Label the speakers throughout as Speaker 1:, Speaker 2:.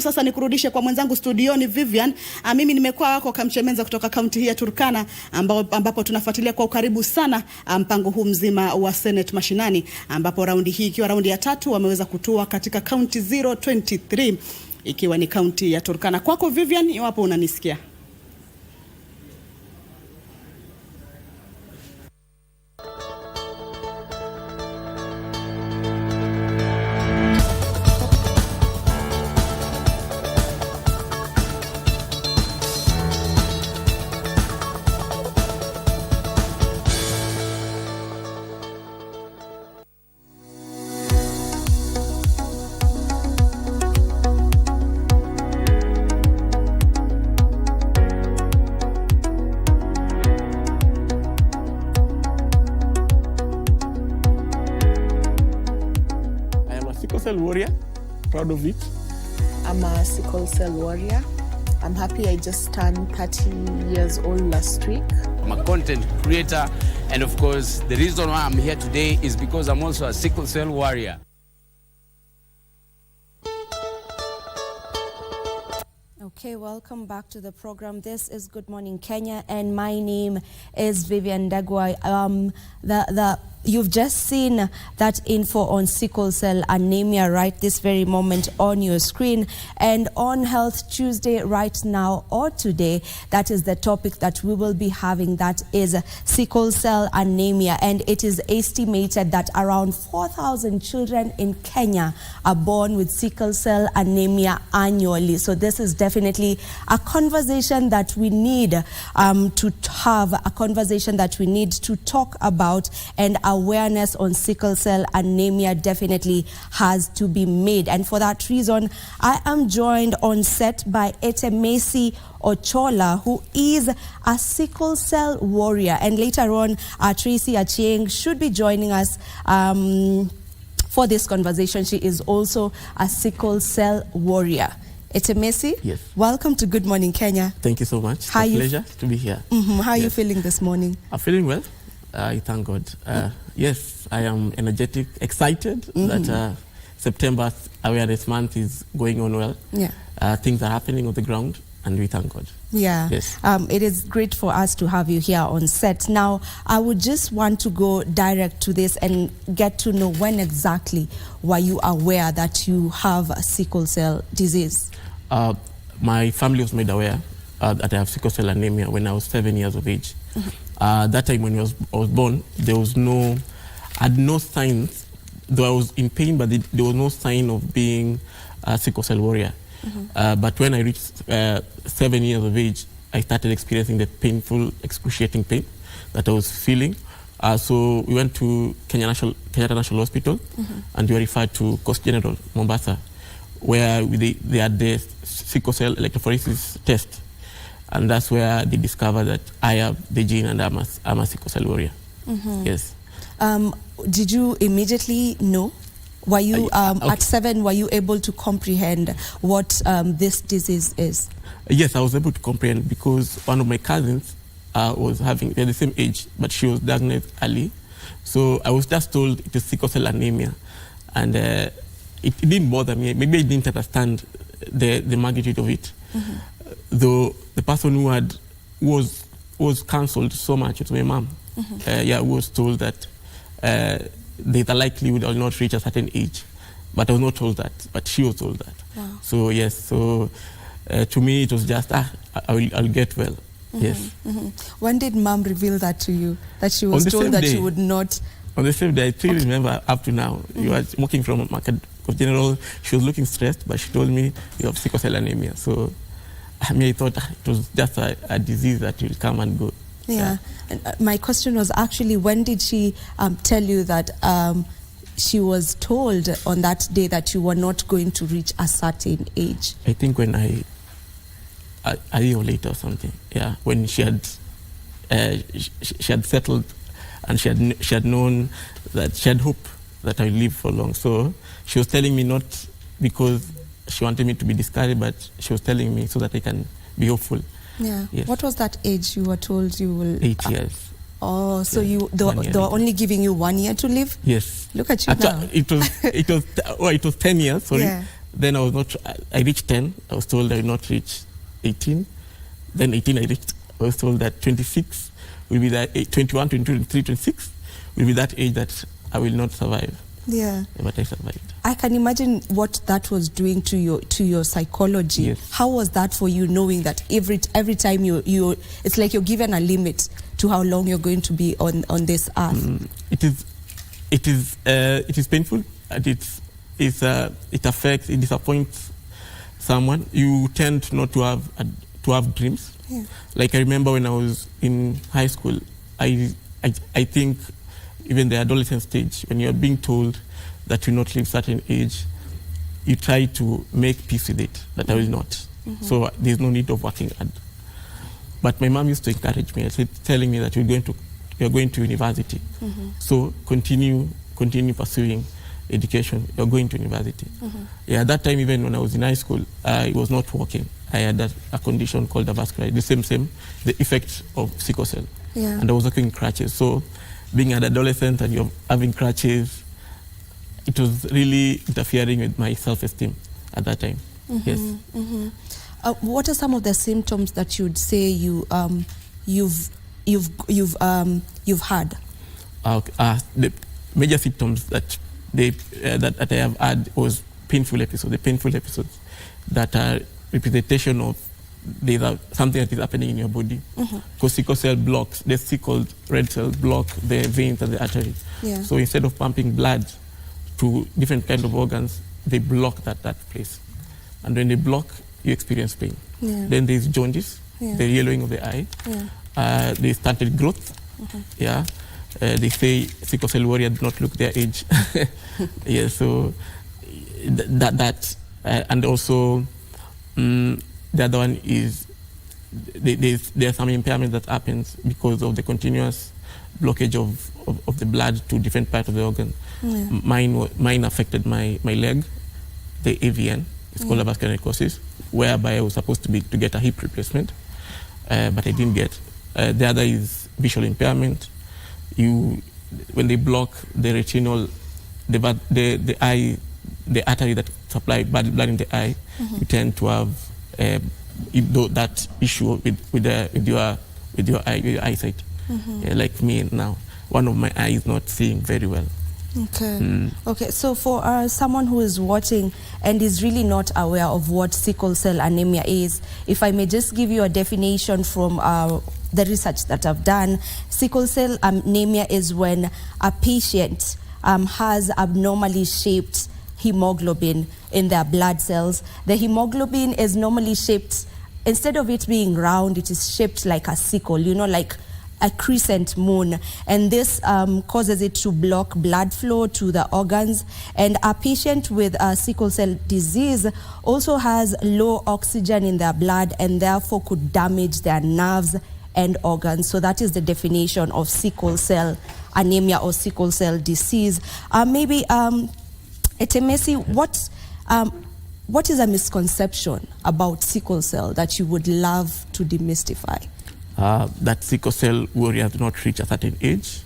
Speaker 1: Sasa nikurudishe kwa mwenzangu studioni Vivian. Mimi nimekuwa wako Kamchemenza kutoka kaunti hii ya Turkana ambapo tunafuatilia kwa ukaribu sana mpango huu mzima wa Senate mashinani, ambapo raundi hii ikiwa raundi ya 3 wameweza kutua katika kaunti 023 ikiwa ni kaunti ya Turkana. Kwako Vivian, iwapo unanisikia.
Speaker 2: Sickle cell warrior, proud of it.
Speaker 3: I'm a sickle cell warrior. I'm happy I just turned 30 years old last week.
Speaker 4: I'm a content creator, and of course, the reason why I'm here today is because I'm also a sickle cell warrior.
Speaker 5: Okay, welcome back to the program. This is Good Morning Kenya, and my name is Vivian Ndegwa. You've just seen that info on sickle cell anemia right this very moment on your screen, and on Health Tuesday right now or today, that is the topic that we will be having, that is sickle cell anemia. And it is estimated that around 4,000 children in Kenya are born with sickle cell anemia annually. So this is definitely a conversation that we need to have, a conversation that we need to talk about, and awareness on sickle cell anemia definitely has to be made. And for that reason, I am joined on set by Etemesi Ochola, who is a sickle cell warrior. And later on, Tracy Achieng should be joining us for this conversation. She is also a sickle cell warrior. Etemesi,
Speaker 2: yes.
Speaker 5: Welcome to Good Morning Kenya.
Speaker 2: Thank you so much. It's a pleasure to be here.
Speaker 5: How are you feeling this morning?
Speaker 2: I'm feeling well. I thank God. Yes, I am energetic, excited that September Awareness Month is going on well.
Speaker 5: Yeah.
Speaker 2: Things are happening on the ground, and we thank God.
Speaker 5: Yeah.
Speaker 2: Yes.
Speaker 5: It is great for us to have you here on set. Now, I would just want to go direct to this and get to know, when exactly were you aware that you have a sickle cell disease?
Speaker 2: My family was made aware that I have sickle cell anemia when I was 7 years of age. That time when I was born, there was I had no signs, though I was in pain, but there was no sign of being a sickle cell warrior. But when I reached 7 years of age, I started experiencing the painful, excruciating pain that I was feeling. So we went to Kenyatta National Hospital, and we were referred to Coast General, Mombasa, where they had the sickle cell electrophoresis test. And that's where they discovered that I have the gene, and I'm a sickle cell warrior. Yes.
Speaker 5: Did you immediately know? Were you, at 7, were you able to comprehend what this disease is?
Speaker 2: Yes, I was able to comprehend, because one of my cousins they're the same age, but she was diagnosed early. So I was just told it is sickle cell anemia. And it didn't bother me. Maybe I didn't understand the magnitude of it. Though the person who was counseled so much, it was my mom. Who was told that there's a likelihood I'll not reach a certain age. But I was not told that, but she was told that.
Speaker 5: Wow.
Speaker 2: So yes, so to me it was just, I'll get well. Yes.
Speaker 5: When did mom reveal that to you, that she was told that she would not?
Speaker 2: On the same day, I still remember up to now. You were walking from Market General, she was looking stressed, but she told me you have sickle cell anemia. So I thought it was just a disease that will come and go.
Speaker 5: Yeah. And, my question was actually, when did she tell you that she was told on that day that you were not going to reach a certain age?
Speaker 2: I think when a year later or something. Yeah, when she had settled, and she had known that she had hope that I would live for long. So she was telling me, not because she wanted me to be discouraged, but she was telling me so that I can be hopeful.
Speaker 5: Yeah.
Speaker 2: Yes.
Speaker 5: What was that age you were told you will?
Speaker 2: 8 years.
Speaker 5: Oh, so they were only giving you 1 year to live?
Speaker 2: Yes.
Speaker 5: Look at you now.
Speaker 2: It was 10 years, sorry.
Speaker 5: Yeah.
Speaker 2: Then I reached 10. I was told I would not reach 18. Then 18 I was told that 26 will be that 21, 22, 23, 26 will be that age that I will not survive.
Speaker 5: Yeah.
Speaker 2: But I survived.
Speaker 5: I can imagine what that was doing to your psychology.
Speaker 2: Yes.
Speaker 5: How was that for you, knowing that every time you it's like you're given a limit to how long you're going to be on this earth?
Speaker 2: It is painful, and it affects, it disappoints someone. You tend not to have dreams.
Speaker 5: Yeah.
Speaker 2: Like I remember when I was in high school, I think even the adolescent stage, when you're being told that you not live certain age, you try to make peace with it, that I will not. So there's no need of working hard. But my mom used to encourage me, telling me that you're going to university. So continue pursuing education. You're going to university. Yeah, at that time, even when I was in high school, I was not walking. I had a condition called avascular, the effect of sickle cell.
Speaker 5: Yeah.
Speaker 2: And I was working in crutches. So being an adolescent and you're having crutches, it was really interfering with my self-esteem at that time. Yes.
Speaker 5: What are some of the symptoms that you'd say you've had?
Speaker 2: The major symptoms that I have had was painful episodes. The painful episodes that are representation of something that is happening in your body. Because sickle cell blocks, the sickled red cells block the veins and the arteries.
Speaker 5: Yeah.
Speaker 2: So instead of pumping blood to different kind of organs, they block that place. And when they block, you experience pain.
Speaker 5: Yeah.
Speaker 2: Then there's jaundice,
Speaker 5: Yeah.
Speaker 2: the yellowing of the eye.
Speaker 5: Yeah.
Speaker 2: They stunted growth. Yeah. They say sickle cell warrior do not look their age. Yeah, so that and also the other one is there's some impairment that happens because of the continuous blockage of the blood to different parts of the organ.
Speaker 5: Yeah.
Speaker 2: Mine affected my leg, the AVN. It's called avascular necrosis, whereby I was supposed to get a hip replacement, but I didn't get. The other is visual impairment. When they block the retinal, the eye, the artery that supply blood in the eye, you tend to have that issue with your eyesight. Yeah, like me now, one of my eyes not seeing very well.
Speaker 5: Okay. Okay. So for someone who is watching and is really not aware of what sickle cell anemia is, if I may just give you a definition from the research that I've done, sickle cell anemia is when a patient has abnormally shaped hemoglobin in their blood cells. The hemoglobin is normally shaped, instead of it being round, it is shaped like a sickle, like a crescent moon, and this causes it to block blood flow to the organs. And a patient with sickle cell disease also has low oxygen in their blood and therefore could damage their nerves and organs. So that is the definition of sickle cell anemia or sickle cell disease. Maybe Etemesi, what is a misconception about sickle cell that you would love to demystify?
Speaker 2: That sickle cell warriors do not reach a certain age.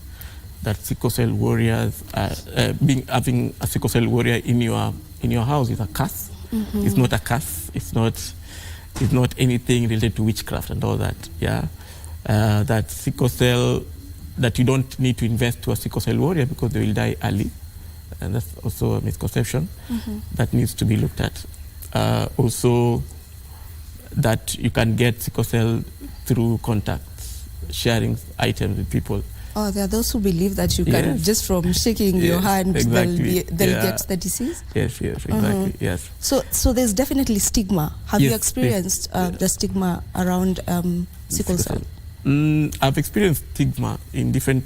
Speaker 2: That sickle cell warriors, having a sickle cell warrior in your house is a curse. It's not a curse. It's not anything related to witchcraft and all that. Yeah, that sickle cell, that you don't need to invest to a sickle cell warrior because they will die early, and that's also a misconception that needs to be looked at. Also, that you can get sickle cell through contacts, sharing items with people.
Speaker 5: Oh, there are those who believe that you can, just from shaking your hand,
Speaker 2: exactly.
Speaker 5: they'll get the disease?
Speaker 2: Yes, exactly, yes.
Speaker 5: So there's definitely stigma. Have you experienced the stigma around sickle cell?
Speaker 2: I've experienced stigma in different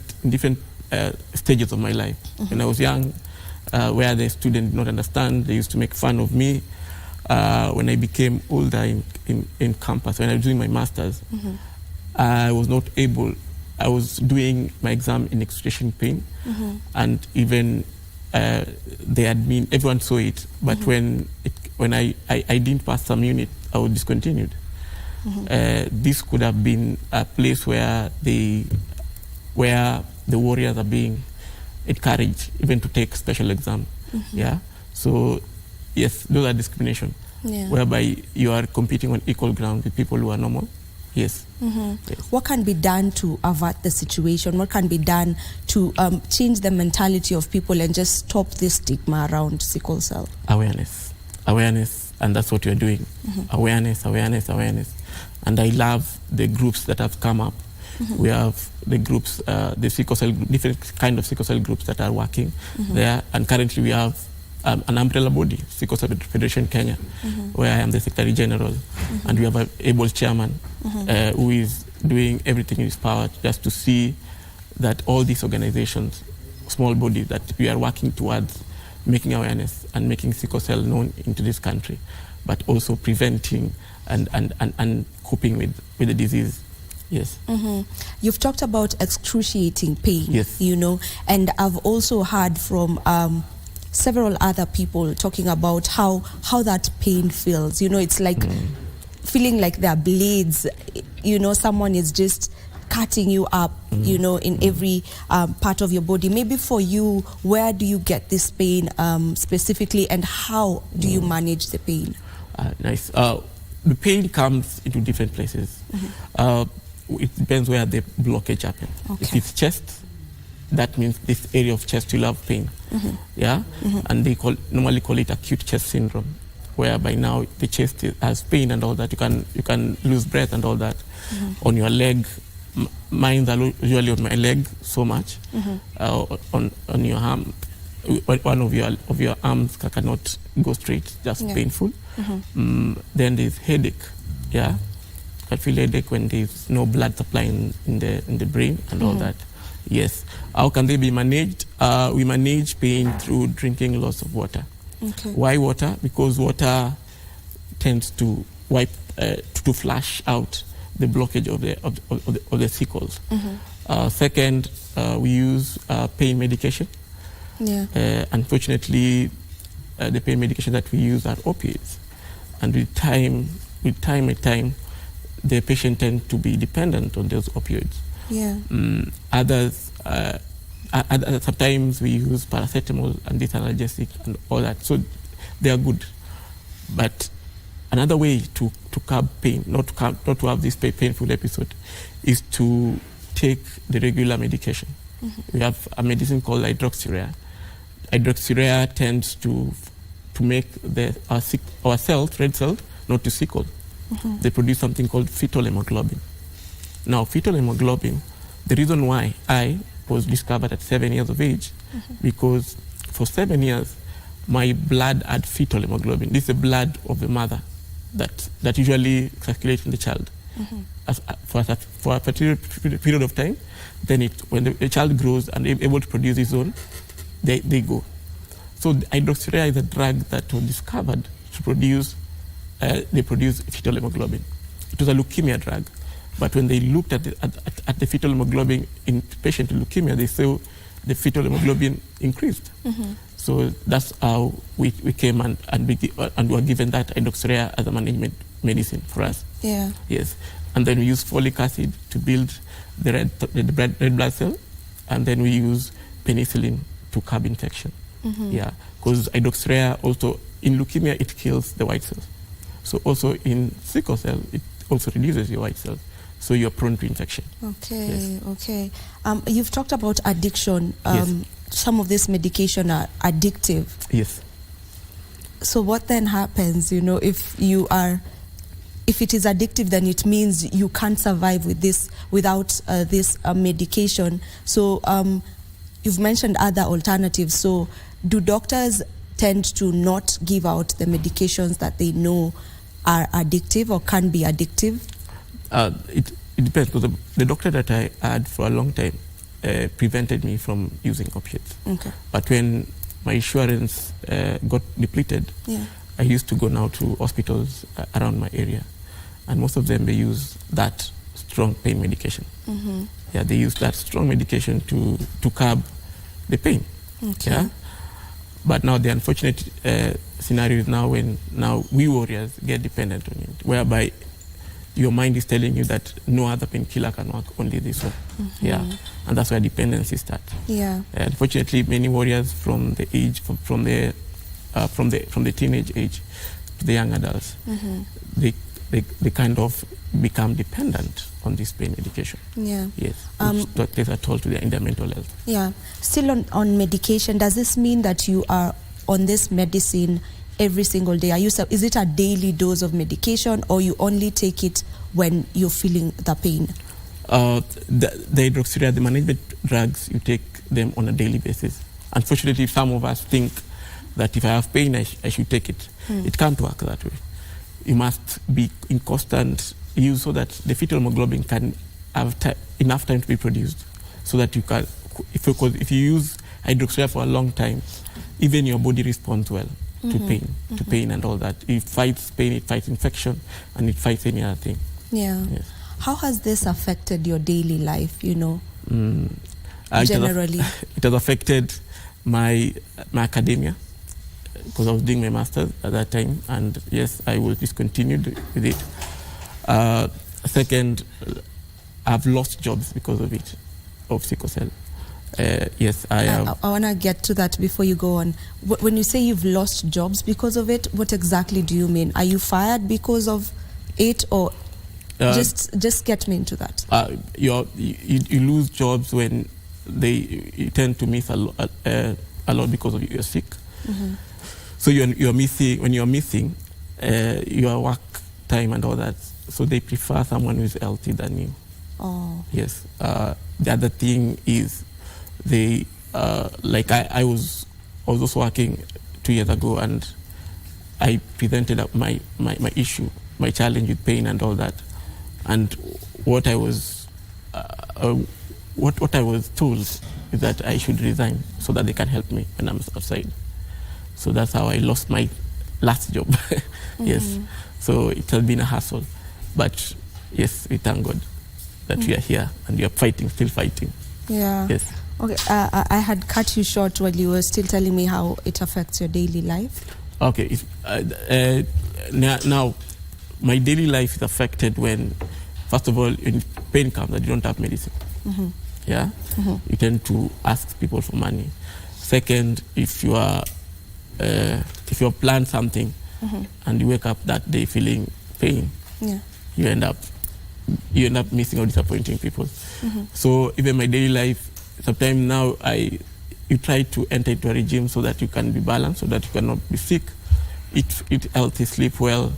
Speaker 2: stages of my life. When I was young, where the students did not understand, they used to make fun of me. When I became older in campus, when I was doing my master's, I was not able. I was doing my exam in excruciating pain, and even the admin, everyone saw it. But when I didn't pass some unit, I was discontinued. This could have been a place where the warriors are being encouraged even to take special exam. Yeah, so yes, those are discrimination,
Speaker 5: Yeah.
Speaker 2: whereby you are competing on equal ground with people who are normal. Yes. Yes.
Speaker 5: What can be done to avert the situation? What can be done to change the mentality of people and just stop this stigma around sickle cell?
Speaker 2: Awareness, and that's what you're doing. Awareness. And I love the groups that have come up. We have the groups, the sickle cell, different kind of sickle cell groups that are working there. And currently we have an umbrella body, Sickle Cell Federation Kenya, where I am the Secretary General, and we have an able chairman who is doing everything in his power just to see that all these organizations, small bodies, that we are working towards making awareness and making sickle cell known into this country, but also preventing and coping with the disease. Yes.
Speaker 5: You've talked about excruciating pain,
Speaker 2: Yes.
Speaker 5: you know, and I've also heard from several other people talking about how that pain feels. You know, it's like feeling like there are blades, you know, someone is just cutting you up, you know, in every part of your body. Maybe for you, where do you get this pain specifically, and how do you manage the pain?
Speaker 2: Nice. The pain comes into different places. It depends where the blockage happens.
Speaker 5: Okay.
Speaker 2: If it's chest, that means this area of chest will have pain. Yeah, and they normally call it acute chest syndrome, whereby now the chest has pain and all that. You can lose breath and all that. On your leg, mine are usually on my leg so much. On your arm, one of your arms cannot go straight, just painful. Then there's headache. Yeah, I feel headache when there's no blood supply in the brain and all that. Yes. How can they be managed? We manage pain through drinking lots of water.
Speaker 5: Okay.
Speaker 2: Why water? Because water tends to to flush out the blockage of the sickles. Second, we use pain medication.
Speaker 5: Yeah.
Speaker 2: Unfortunately, the pain medication that we use are opiates, and with time, the patient tends to be dependent on those opioids.
Speaker 5: Yeah.
Speaker 2: Others, sometimes we use paracetamol and this analgesic and all that. So they are good. But another way to curb pain, not to have this painful episode, is to take the regular medication. We have a medicine called hydroxyurea. Hydroxyurea tends to make our cells, red cells, not to sickle. They produce something called fetal hemoglobin. Now, fetal hemoglobin, the reason why I was discovered at 7 years of age, because for 7 years, my blood had fetal hemoglobin. This is the blood of the mother that usually circulates in the child. For a particular period of time, then when the child grows and is able to produce its own, they go. So the hydroxyurea is a drug that was discovered to produce, they produce fetal hemoglobin. It was a leukemia drug. But when they looked at the fetal hemoglobin in patient with leukemia, they saw the fetal hemoglobin increased. So that's how we came and were given that hydroxyurea as a management medicine for us.
Speaker 5: Yeah.
Speaker 2: Yes. And then we use folic acid to build the red blood cell, and then we use penicillin to curb infection. Yeah, because hydroxyurea also in leukemia it kills the white cells. So also in sickle cell it also reduces your white cells. So you're prone to infection.
Speaker 5: Okay,
Speaker 2: Yes.
Speaker 5: okay. You've talked about addiction.
Speaker 2: Yes.
Speaker 5: Some of this medication are addictive.
Speaker 2: Yes.
Speaker 5: So what then happens, you know, if it is addictive, then it means you can't survive with this without this medication. So you've mentioned other alternatives. So do doctors tend to not give out the medications that they know are addictive or can be addictive?
Speaker 2: It depends, because the doctor that I had for a long time prevented me from using opiates.
Speaker 5: Okay.
Speaker 2: But when my insurance got depleted, I used to go now to hospitals around my area, and most of them, they use that strong pain medication. Yeah, they use that strong medication to curb the pain.
Speaker 5: Okay.
Speaker 2: Yeah? But now the unfortunate scenario is now when we warriors get dependent on it, whereby your mind is telling you that no other painkiller can work, only this one. Yeah, and that's where dependency starts.
Speaker 5: Yeah.
Speaker 2: Unfortunately, many warriors from the from the teenage age to the young adults, they kind of become dependent on this pain medication.
Speaker 5: Yeah.
Speaker 2: Yes, which takes a toll to their mental health.
Speaker 5: Yeah. Still on medication, does this mean that you are on this medicine every single day? Is it a daily dose of medication, or you only take it when you're feeling the pain?
Speaker 2: The hydroxyurea, the management drugs, you take them on a daily basis. Unfortunately, some of us think that if I have pain, I should take it. It can't work that way. You must be in constant use so that the fetal hemoglobin can have enough time to be produced, so that you can, if you use hydroxyurea for a long time, even your body responds well to pain and all that. It fights pain, it fights infection, and it fights any other thing.
Speaker 5: Yeah.
Speaker 2: Yes.
Speaker 5: How has this affected your daily life, generally?
Speaker 2: It has affected my academia, because I was doing my master's at that time, and yes, I will discontinue with it. Second, I've lost jobs because of it, of sickle cell. Yes, I have.
Speaker 5: I want to get to that before you go on. When you say you've lost jobs because of it, what exactly do you mean? Are you fired because of it, or just get me into that? You lose jobs when you tend to miss a lot because of you're sick. So you're missing, when you're missing your work time and all that. So they prefer someone who's healthy than you. Oh.
Speaker 2: Yes. The other thing is I was also working 2 years ago, and I presented up my issue, my challenge with pain and all that. And what I was told is that I should resign so that they can help me when I'm outside. So that's how I lost my last job. Yes. So it has been a hassle. But yes, we thank God that we are here and we are still fighting.
Speaker 5: Yeah.
Speaker 2: Yes.
Speaker 5: Okay. I had cut you short while you were still telling me how it affects your daily life. Okay.
Speaker 2: Now, my daily life is affected when, first of all, when pain comes, that you don't have medicine. Yeah. You tend to ask people for money. Second, if you have planned something and you wake up that day feeling pain, you end up missing or disappointing people. So even my daily life, sometimes now you try to enter into a regime so that you can be balanced, so that you cannot be sick, eat healthy, sleep well,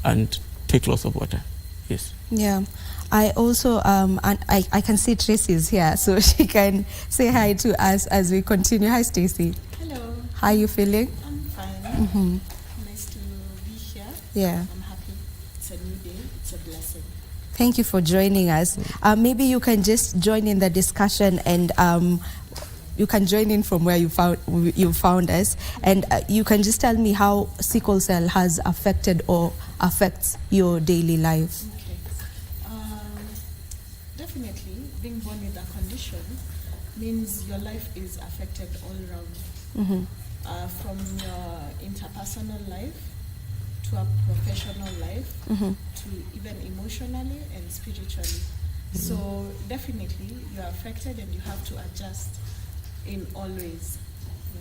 Speaker 2: and take lots of water. Yes.
Speaker 5: Yeah. I also, and I can see Tracy is here, so she can say hi to us as we continue. Hi, Stacey.
Speaker 6: Hello.
Speaker 5: How are you feeling?
Speaker 6: I'm fine. Nice to be here.
Speaker 5: Yeah.
Speaker 6: I'm happy. It's a new day. It's a blessing.
Speaker 5: Thank you for joining us. Maybe you can just join in the discussion, and you can join in from where you found us, and you can just tell me how sickle cell has affected or affects your daily life.
Speaker 6: Okay. Definitely, being born with a condition means your life is affected all around. From your interpersonal life to a professional life to even emotionally and spiritually. So definitely you are affected and you have to adjust in all ways.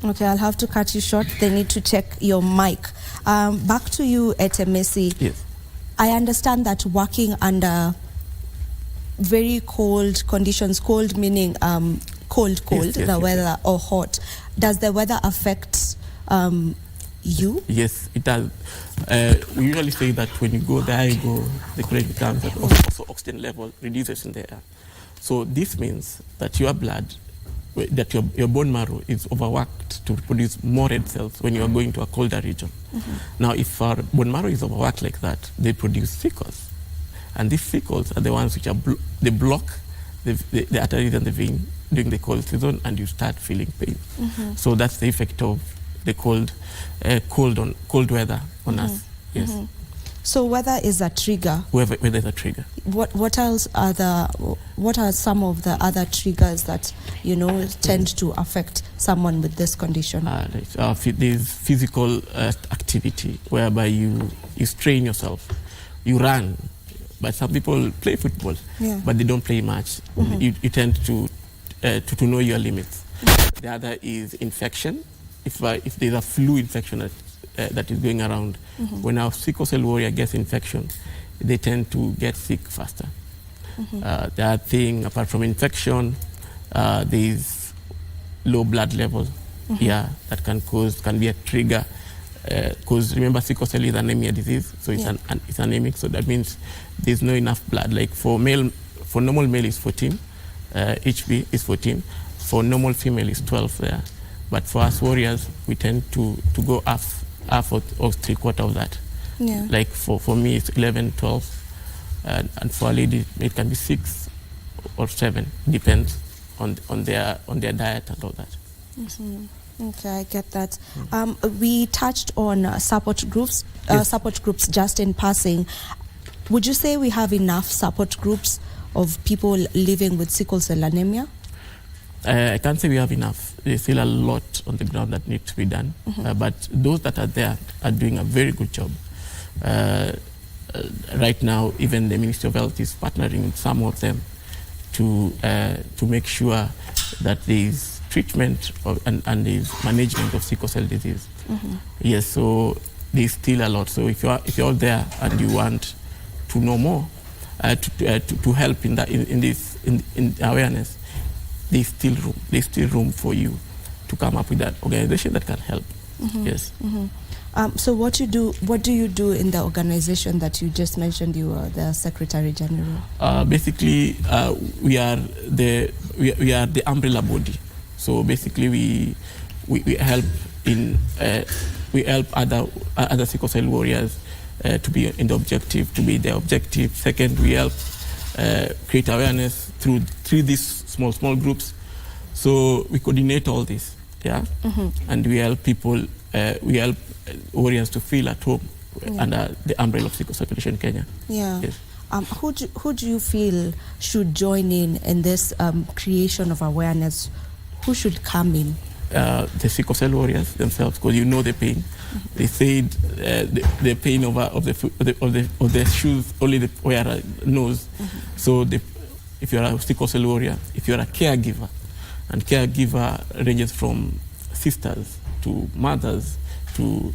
Speaker 5: Okay, I'll have to cut you short. They need to check your mic. Back to you, Etemesi.
Speaker 2: Yes.
Speaker 5: I understand that working under very cold conditions, cold meaning cold,
Speaker 2: Yes,
Speaker 5: the weather, or hot. Does the weather affect you?
Speaker 2: Yes, it does. We usually say that when you go there, the coolant becomes, but also oxygen level reduces in the air. So this means that your blood, that your bone marrow is overworked to produce more red cells when you are going to a colder region. Now, if our bone marrow is overworked like that, they produce sickles. And these sickles are the ones which they block the arteries and the vein during the cold season, and you start feeling pain. So that's the effect of the cold weather on us. Yes.
Speaker 5: So weather is a trigger.
Speaker 2: Weather is a trigger.
Speaker 5: What else what are some of the other triggers that tend to affect someone with this condition?
Speaker 2: There's physical activity whereby you strain yourself, you run. But some people play football, but they don't play much. You tend to know your limits. The other is infection. if there's a flu infection that is going around, when our sickle cell warrior gets infection, they tend to get sick faster. The other thing, apart from infection, there's low blood level. That can be a trigger. Because remember, sickle cell is anemia disease, so it's anemic. So that means there's not enough blood. Like for normal male is 14, HB is 14. For normal female is 12 there. But for us warriors, we tend to go half or 3/4 of that.
Speaker 5: Yeah.
Speaker 2: Like for me, it's 11, 12, and for a lady, it can be 6 or 7. Depends on their diet and all that.
Speaker 5: Okay, I get that. We touched on support groups. Support groups just in passing. Would you say we have enough support groups of people living with sickle cell anemia?
Speaker 2: I can't say we have enough. There's still a lot on the ground that needs to be done. But those that are there are doing a very good job. Right now, even the Ministry of Health is partnering with some of them to make sure that there is treatment and there is management of sickle cell disease. Yes, so there's still a lot. So if you're there and you want to know more, to help in awareness, there's still room for you to come up with that organization that can help. Yes.
Speaker 5: So what do you do in the organization that you just mentioned? You are the Secretary General.
Speaker 2: Basically, we are the umbrella body. So basically, we help other sickle cell warriors to be in the objective, to be their objective. Second, we help create awareness through these small groups. So we coordinate all this, and we help people. We help warriors to feel at home under the umbrella of Sickle Cell Foundation Kenya.
Speaker 5: Yeah.
Speaker 2: Yes.
Speaker 5: Who do you feel should join in this creation of awareness? Who should come in?
Speaker 2: The sickle cell warriors themselves, because you know the pain. They said the pain of the shoes only the wearer knows. So if you're a sickle cell warrior, if you're a caregiver, and caregiver ranges from sisters to mothers to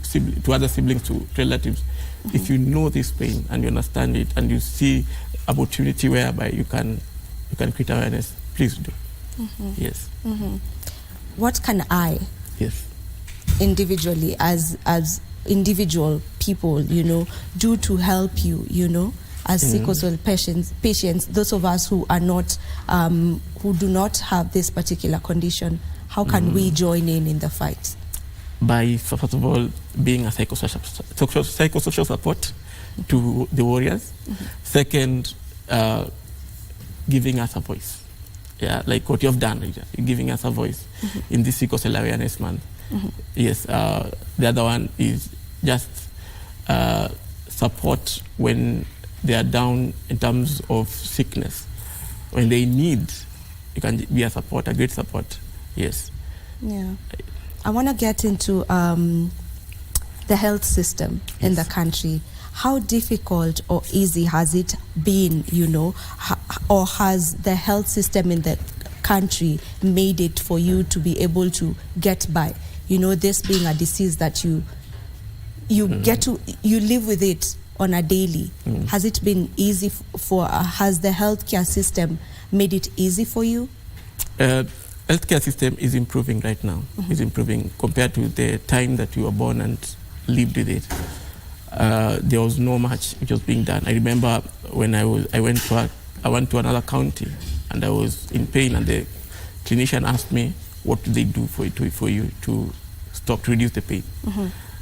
Speaker 2: other siblings to relatives. If you know this pain and you understand it and you see opportunity whereby you can create awareness, please do. Yes.
Speaker 5: What can I, individually, as individual people, do to help you, as sickle cell patients, those of us who are not, who do not have this particular condition, how can we join in the fight?
Speaker 2: By, first of all, being a psychosocial support to the warriors. Second, giving us a voice. Yeah, like what you have done, giving us a voice in this Sickle Cell Awareness Month. Yes, the other one is just support when they are down in terms of sickness. When they need, you can be a support, a great support. Yes. Yeah.
Speaker 5: I want to get into the health system in the country. How difficult or easy has it been, or has the health system in the country made it for you to be able to get by? This being a disease that you live with it on a daily. Has it been easy has the healthcare system made it easy for you?
Speaker 2: Healthcare system is improving right now. Is improving compared to the time that you were born and lived with it. There was no much which was being done. I remember when I went to another county and I was in pain, and the clinician asked me, what do they do for you to reduce the pain?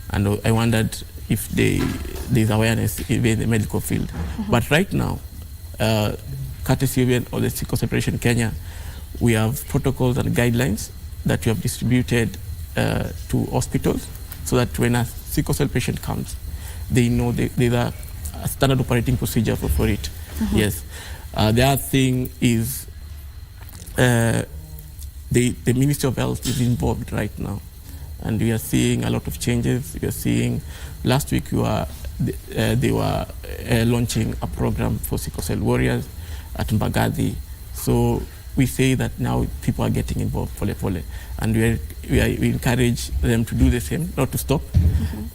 Speaker 2: And I wondered if there's awareness even in the medical field. But right now, courtesy of the Sickle Cell Foundation Kenya, we have protocols and guidelines that we have distributed to hospitals, so that when a sickle cell patient comes, they know there's a standard operating procedure for it. Yes. The other thing is the Ministry of Health is involved right now, and we are seeing a lot of changes. We are seeing, last week they were launching a program for sickle cell warriors at Mbagathi. So we say that now people are getting involved, pole pole, and we encourage them to do the same, not to stop,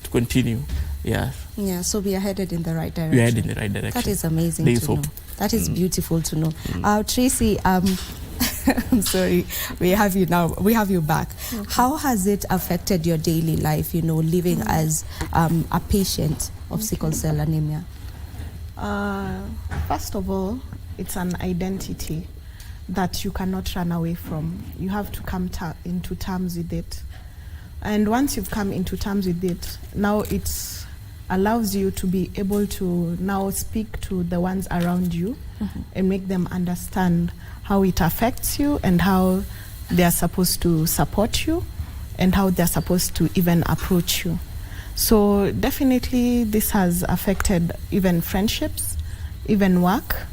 Speaker 2: to continue. Yeah.
Speaker 5: Yeah, so we are headed in the right direction.
Speaker 2: We are headed in the right direction.
Speaker 5: That is amazing
Speaker 2: There is
Speaker 5: to
Speaker 2: hope.
Speaker 5: know. That is beautiful to know. Tracy, I'm sorry, we have you now. We have you back.
Speaker 3: Okay.
Speaker 5: How has it affected your daily life, living as a patient of sickle cell anemia?
Speaker 3: First of all, it's an identity that you cannot run away from. You have to come into terms with it. And once you've come into terms with it, now it allows you to be able to now speak to the ones around you and make them understand how it affects you and how they are supposed to support you and how they're supposed to even approach you. So definitely this has affected even friendships, even work,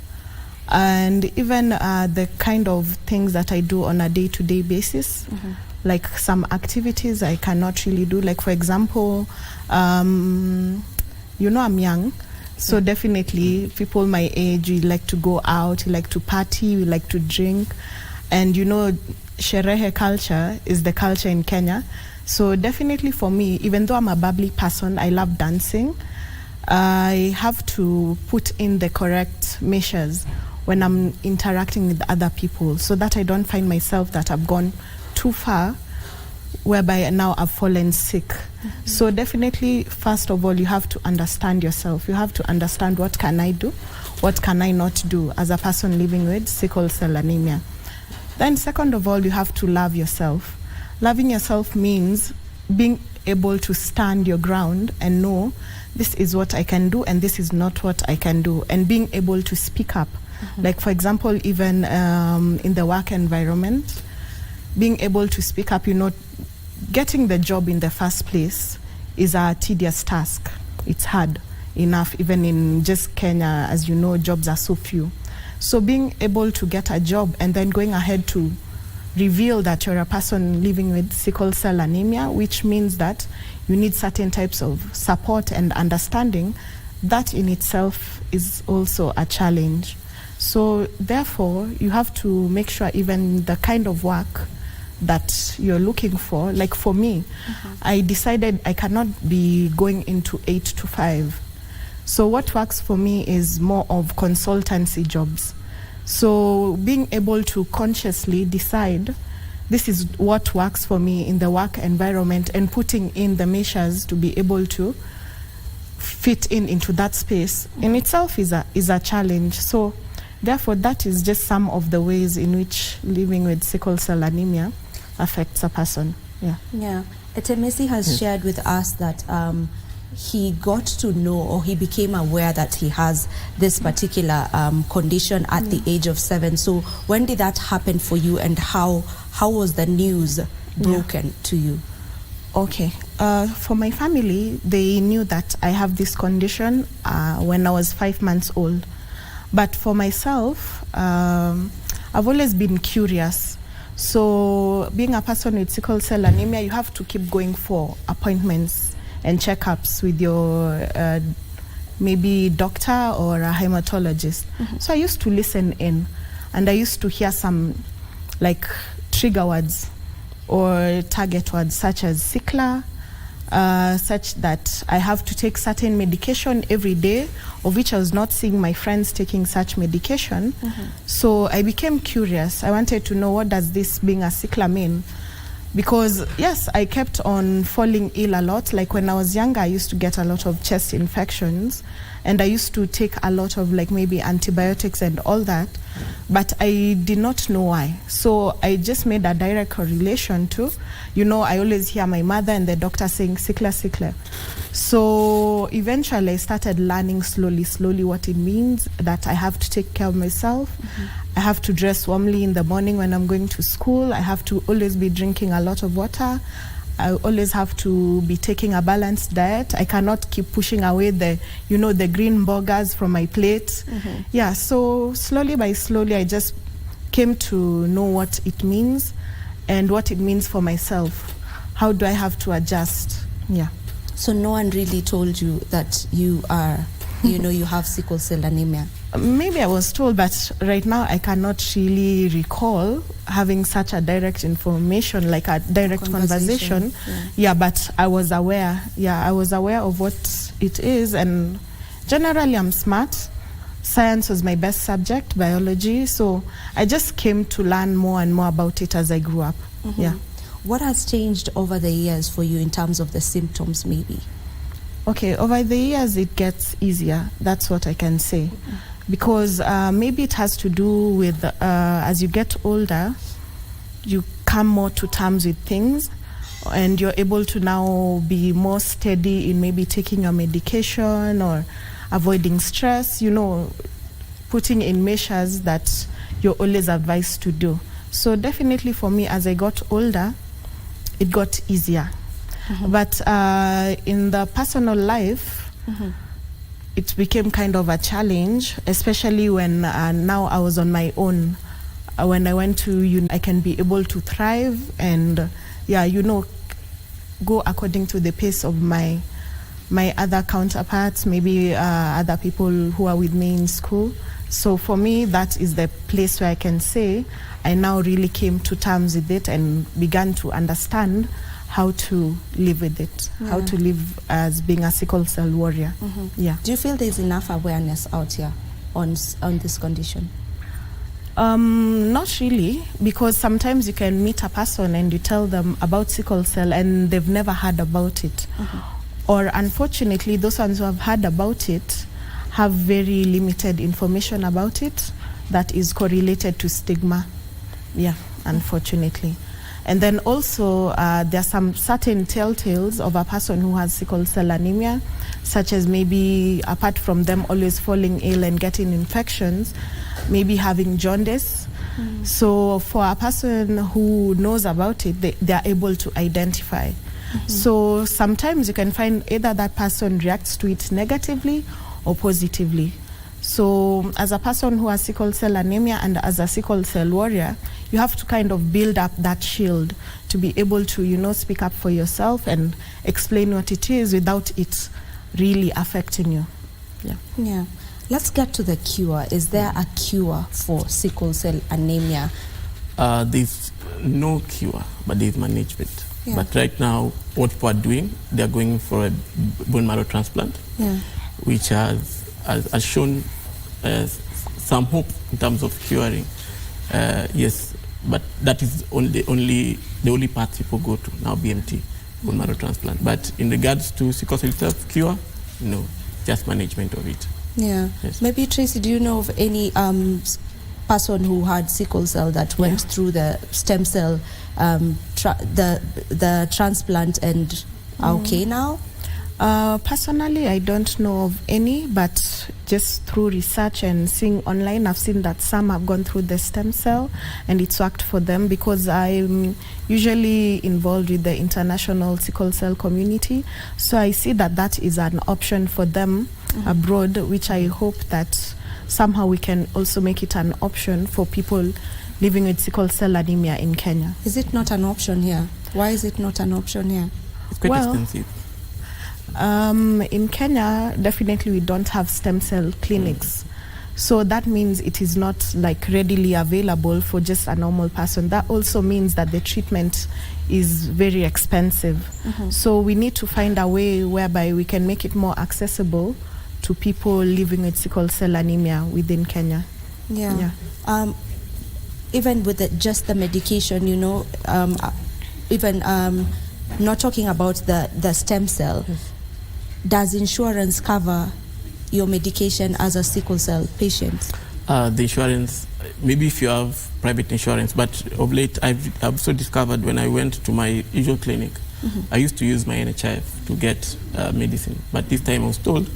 Speaker 3: and even the kind of things that I do on a day-to-day basis. Like some activities I cannot really do. Like for example, I'm young, so definitely people my age, we like to go out, we like to party, we like to drink, and sherehe culture is the culture in Kenya. So definitely for me, even though I'm a bubbly person, I love dancing, I have to put in the correct measures when I'm interacting with other people, so that I don't find myself that I've gone too far whereby now I've fallen sick. So definitely, first of all, you have to understand yourself. You have to understand, what can I do, what can I not do as a person living with sickle cell anemia. Then second of all, you have to love yourself. Loving yourself means being able to stand your ground and know this is what I can do and this is not what I can do, and being able to speak up. Like for example, even in the work environment, being able to speak up, getting the job in the first place is a tedious task. It's hard enough, even in just Kenya, as you know, jobs are so few. So being able to get a job and then going ahead to reveal that you're a person living with sickle cell anemia, which means that you need certain types of support and understanding, that in itself is also a challenge. So therefore, you have to make sure even the kind of work that you're looking for, like for me, I decided I cannot be going into 8 to 5. So what works for me is more of consultancy jobs. So being able to consciously decide this is what works for me in the work environment and putting in the measures to be able to fit into that space in itself is a challenge. So therefore, that is just some of the ways in which living with sickle cell anemia affects a person. Yeah.
Speaker 5: Etemesi has shared with us that he got to know, or he became aware that he has this particular condition at the age of 7. So when did that happen for you, and how was the news broken to you?
Speaker 3: Okay. For my family, they knew that I have this condition when I was 5 months old. But for myself, I've always been curious. So being a person with sickle cell anemia, you have to keep going for appointments and checkups with your maybe doctor or a hematologist. So I used to listen in, and I used to hear some like trigger words or target words such as sickler, such that I have to take certain medication every day, of which I was not seeing my friends taking such medication. So I became curious. I wanted to know, what does this being a sickler mean? Because yes, I kept on falling ill a lot. Like when I was younger, I used to get a lot of chest infections, and I used to take a lot of like maybe antibiotics and all that, but I did not know why. So I just made a direct correlation to, I always hear my mother and the doctor saying sickler, sickler. So eventually I started learning slowly what it means, that I have to take care of myself. I have to dress warmly in the morning when I'm going to school. I have to always be drinking a lot of water. I always have to be taking a balanced diet. I cannot keep pushing away the green burgers from my plate. Yeah, so slowly by slowly, I just came to know what it means and what it means for myself. How do I have to adjust? Yeah.
Speaker 5: So no one really told you that you are you have sickle cell anemia?
Speaker 3: Maybe I was told, but right now I cannot really recall having such a direct information, like a direct conversation. Yeah, but I was aware. Yeah, I was aware of what it is, and generally I'm smart. Science was my best subject, biology, so I just came to learn more and more about it as I grew up. Yeah.
Speaker 5: What has changed over the years for you in terms of the symptoms, maybe?
Speaker 3: Okay, over the years it gets easier. That's what I can say. Because maybe it has to do with as you get older, you come more to terms with things, and you're able to now be more steady in maybe taking your medication or avoiding stress, putting in measures that you're always advised to do. So definitely for me, as I got older, it got easier. But in the personal life, it became kind of a challenge, especially when now I was on my own. When I went to I can be able to thrive and, go according to the pace of my other counterparts, maybe other people who are with me in school. So for me, that is the place where I can say I now really came to terms with it and began to understand how to live with it, how to live as being a sickle cell warrior. Yeah.
Speaker 5: Do you feel there's enough awareness out here on this condition?
Speaker 3: Not really, because sometimes you can meet a person and you tell them about sickle cell and they've never heard about it. Or unfortunately, those ones who have heard about it have very limited information about it that is correlated to stigma. Yeah, unfortunately. And then also there are some certain telltales of a person who has sickle cell anemia, such as maybe apart from them always falling ill and getting infections, maybe having jaundice. So for a person who knows about it, they are able to identify. So sometimes you can find either that person reacts to it negatively or positively. So as a person who has sickle cell anemia and as a sickle cell warrior, you have to kind of build up that shield to be able to, speak up for yourself and explain what it is without it really affecting you.
Speaker 5: Yeah. Let's get to the cure. Is there a cure for sickle cell anemia?
Speaker 2: There's no cure, but there's management. But right now, what people are doing, they're going for a bone marrow transplant, which has shown some hope in terms of curing. Yes, but that is the only path people go to now, BMT, bone marrow transplant. But in regards to sickle cell itself, cure, no, just management of it.
Speaker 5: Yeah.
Speaker 2: Yes.
Speaker 5: Maybe Tracy, do you know of any person who had sickle cell that went through the stem cell, the transplant and are okay now?
Speaker 3: Personally, I don't know of any, but just through research and seeing online, I've seen that some have gone through the stem cell and it's worked for them, because I'm usually involved with the international sickle cell community. So I see that is an option for them abroad, which I hope that somehow we can also make it an option for people living with sickle cell anemia in Kenya.
Speaker 5: Is it not an option here? Why is it not an option here?
Speaker 2: It's quite expensive.
Speaker 3: In Kenya, definitely we don't have stem cell clinics. So that means it is not like readily available for just a normal person. That also means that the treatment is very expensive. So we need to find a way whereby we can make it more accessible to people living with sickle cell anemia within Kenya.
Speaker 5: Yeah. Even with just the medication, even not talking about the stem cell, does insurance cover your medication as a sickle cell patient?
Speaker 2: The insurance, maybe if you have private insurance, but of late I've also discovered when I went to my usual clinic, I used to use my NHIF to get medicine, but this time I was told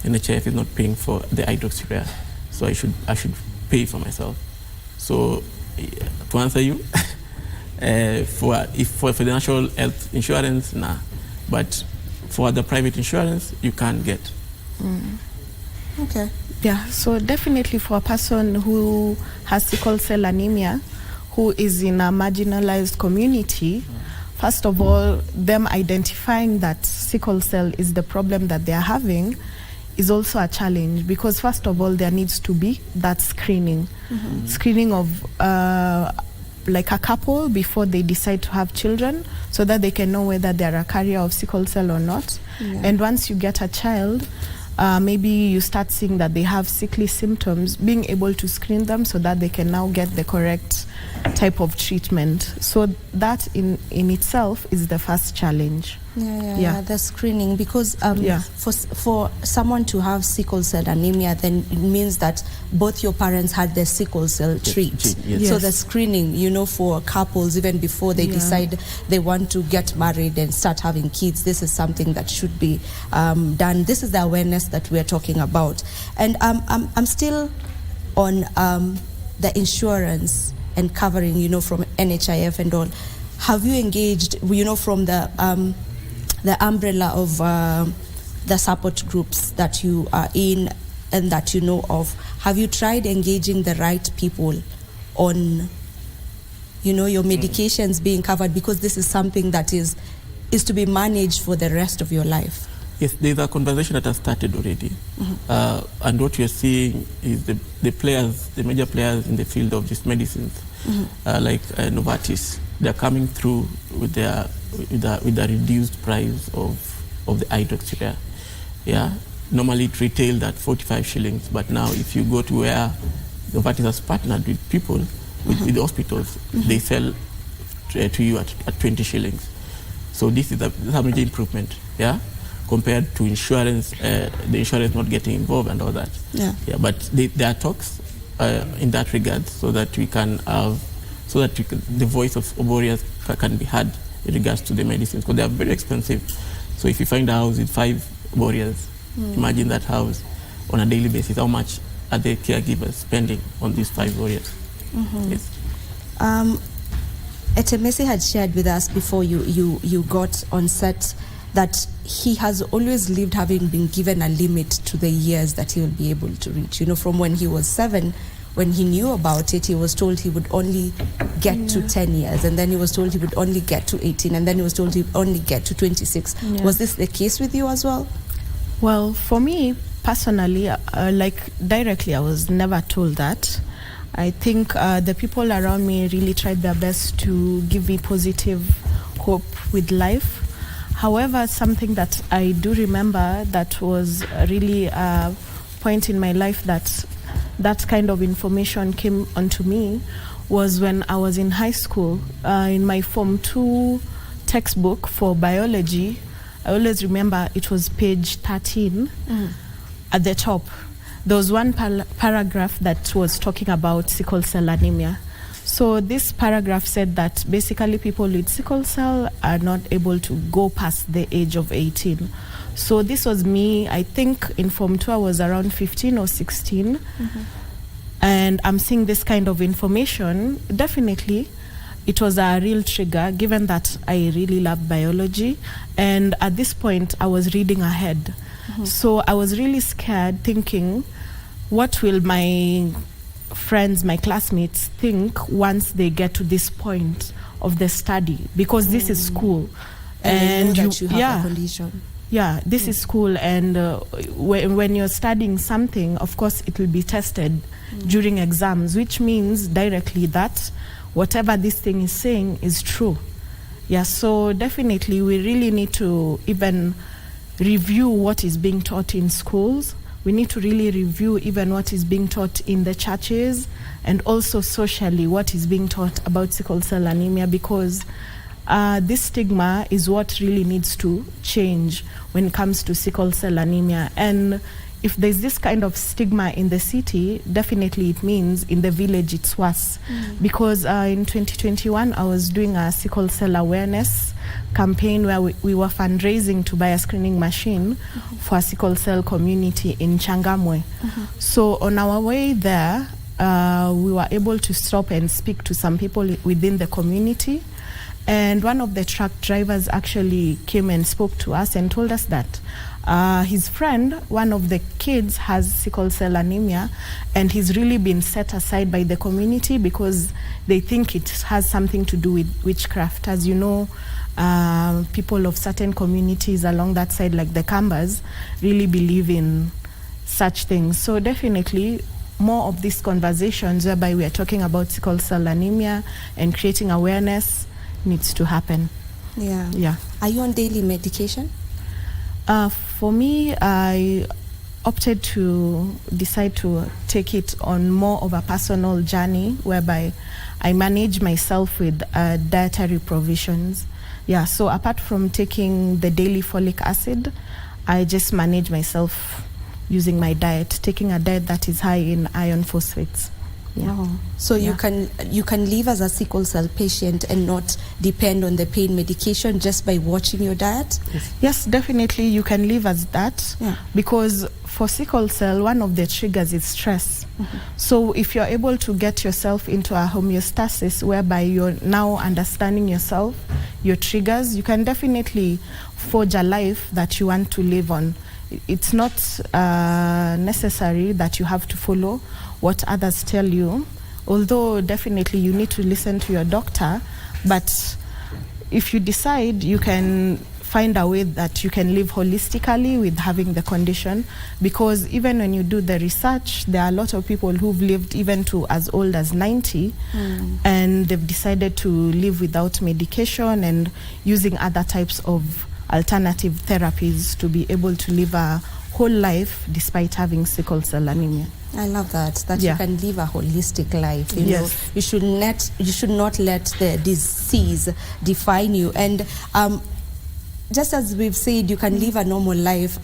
Speaker 2: NHIF is not paying for the hydroxyurea, so I should pay for myself. So to answer you, for the national health insurance, nah, but for the private insurance, you can't get.
Speaker 5: Okay.
Speaker 3: Yeah, so definitely for a person who has sickle cell anemia, who is in a marginalized community, first of all, them identifying that sickle cell is the problem that they are having is also a challenge because first of all there needs to be that screening of like a couple before they decide to have children, so that they can know whether they're a carrier of sickle cell or not. And once you get a child, maybe you start seeing that they have sickly symptoms, being able to screen them so that they can now get the correct type of treatment. So that in itself is the first challenge.
Speaker 5: Yeah, the screening, because for someone to have sickle cell anemia, then it means that both your parents had the sickle cell trait.
Speaker 2: Yes.
Speaker 5: So the screening, you know, for couples, even before they decide they want to get married and start having kids, this is something that should be done. This is the awareness that we're talking about. And I'm still on the insurance and covering, you know, from NHIF and all. Have you engaged, you know, from the umbrella of the support groups that you are in and that you know of? Have you tried engaging the right people on, you know, your medications being covered? Because this is something that is to be managed for the rest of your life.
Speaker 2: Yes, there's a conversation that has started already. And what you're seeing is the players, the major players in the field of these medicines, like Novartis, they're coming through with the reduced price of the hydroxyurea. Yeah, normally it retailed at 45 shillings, but now if you go to where Novartis has partnered with people, with the hospitals, they sell to you at 20 shillings. So this is a major improvement, yeah, compared to insurance, the insurance not getting involved and all that.
Speaker 5: Yeah.
Speaker 2: But there are talks in that regard, so that we can have, the voice of warriors can be heard in regards to the medicines, because they are very expensive. So if you find a house with 5 warriors, imagine that house on a daily basis. How much are the caregivers spending on these 5 warriors? Yes.
Speaker 5: Etemesi had shared with us before you got on set that he has always lived having been given a limit to the years that he will be able to reach. You know, from when he was 7, when he knew about it, he was told he would only get to 10 years, and then he was told he would only get to 18, and then he was told he would only get to 26.
Speaker 3: Yeah.
Speaker 5: Was this the case with you as well?
Speaker 3: Well, for me personally, like directly, I was never told that. I think the people around me really tried their best to give me positive hope with life. However, something that I do remember that was really a point in my life that kind of information came onto me was when I was in high school. In my Form 2 textbook for biology, I always remember it was page 13 at the top. There was one paragraph that was talking about sickle cell anemia. So this paragraph said that basically people with sickle cell are not able to go past the age of 18. So this was me, I think in Form 2 I was around 15 or 16. And I'm seeing this kind of information. Definitely it was a real trigger, given that I really love biology. And at this point I was reading ahead. So I was really scared, thinking, what will my friends, my classmates think once they get to this point of the study? Because this is school.
Speaker 5: And you know that you have a condition.
Speaker 3: Yeah, this is school, and when you're studying something, of course it will be tested during exams, which means directly that whatever this thing is saying is true. Yeah, so definitely we really need to even review what is being taught in schools. We need to really review even what is being taught in the churches, and also socially what is being taught about sickle cell anemia, because this stigma is what really needs to change when it comes to sickle cell anemia. And if there's this kind of stigma in the city, definitely it means in the village it's worse. Because in 2021 I was doing a sickle cell awareness campaign where we were fundraising to buy a screening machine for a sickle cell community in Changamwe. So on our way there, we were able to stop and speak to some people within the community. And one of the truck drivers actually came and spoke to us and told us that his friend, one of the kids, has sickle cell anemia, and he's really been set aside by the community because they think it has something to do with witchcraft. As you know, people of certain communities along that side, like the Kambas, really believe in such things. So definitely more of these conversations whereby we are talking about sickle cell anemia and creating awareness needs to happen.
Speaker 5: Yeah.
Speaker 3: Yeah.
Speaker 5: Are you on daily medication?
Speaker 3: For me, I opted to decide to take it on more of a personal journey whereby I manage myself with dietary provisions. Yeah, so apart from taking the daily folic acid, I just manage myself using my diet, taking a diet that is high in iron phosphates. Yeah.
Speaker 5: Oh. So you can live as a sickle cell patient and not depend on the pain medication just by watching your diet?
Speaker 3: Yes, definitely you can live as that.
Speaker 5: Yeah.
Speaker 3: Because for sickle cell, one of the triggers is stress. So if you're able to get yourself into a homeostasis whereby you're now understanding yourself, your triggers, you can definitely forge a life that you want to live on. It's not necessary that you have to follow what others tell you, although definitely you need to listen to your doctor, but if you decide, you can find a way that you can live holistically with having the condition, because even when you do the research, there are a lot of people who've lived even to as old as 90 and they've decided to live without medication and using other types of alternative therapies to be able to live a whole life despite having sickle cell anemia.
Speaker 5: I love that
Speaker 3: Yeah.
Speaker 5: you can live a holistic life. You
Speaker 3: Yes.
Speaker 5: know, you should not let the disease define you. And just as we've said, you can live a normal life.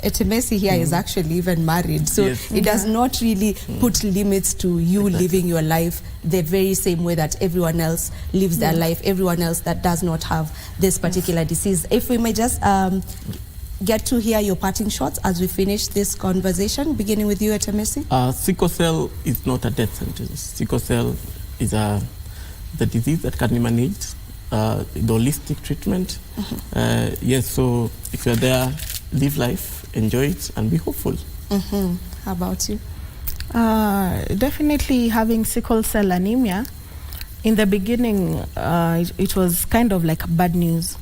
Speaker 5: Etemesi here is actually even married, so
Speaker 2: Yes.
Speaker 5: it does not really put limits to you living your life the very same way that everyone else lives their life, everyone else that does not have this particular disease. If we may just get to hear your parting shots as we finish this conversation, beginning with you, Etemesi.
Speaker 2: Sickle cell is not a death sentence. Sickle cell is the disease that can be managed, the holistic treatment. Yes, so if you're there, live life, enjoy it, and be hopeful.
Speaker 5: How about you?
Speaker 3: Definitely having sickle cell anemia, in the beginning, it was kind of like bad news.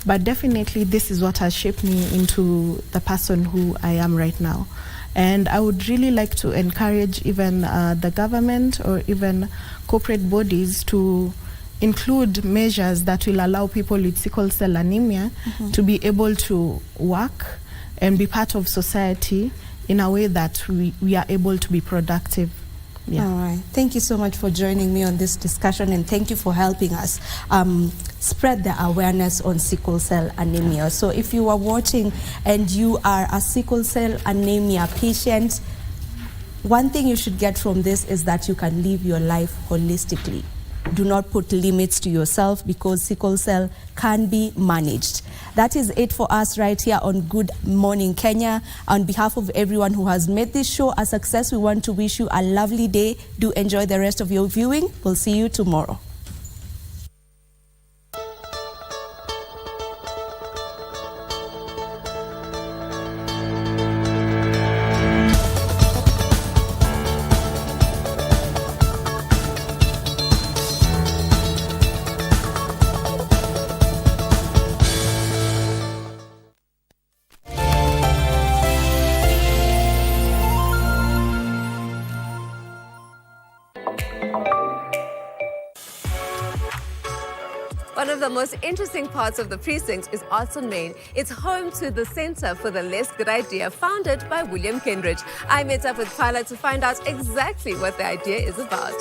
Speaker 3: But definitely this is what has shaped me into the person who I am right now. And I would really like to encourage even the government or even corporate bodies to include measures that will allow people with sickle cell anemia to be able to work and be part of society in a way that we are able to be productive. Yeah.
Speaker 5: All right. Thank you so much for joining me on this discussion, and thank you for helping us spread the awareness on sickle cell anemia. So if you are watching and you are a sickle cell anemia patient, one thing you should get from this is that you can live your life holistically. Do not put limits to yourself, because sickle cell can be managed. That is it for us right here on Good Morning Kenya. On behalf of everyone who has made this show a success, we want to wish you a lovely day. Do enjoy the rest of your viewing. We'll see you tomorrow.
Speaker 7: One of the most interesting parts of the precinct is Artson Main. It's home to the Center for the Less Good Idea, founded by William Kendridge. I met up with Tyler to find out exactly what the idea is about.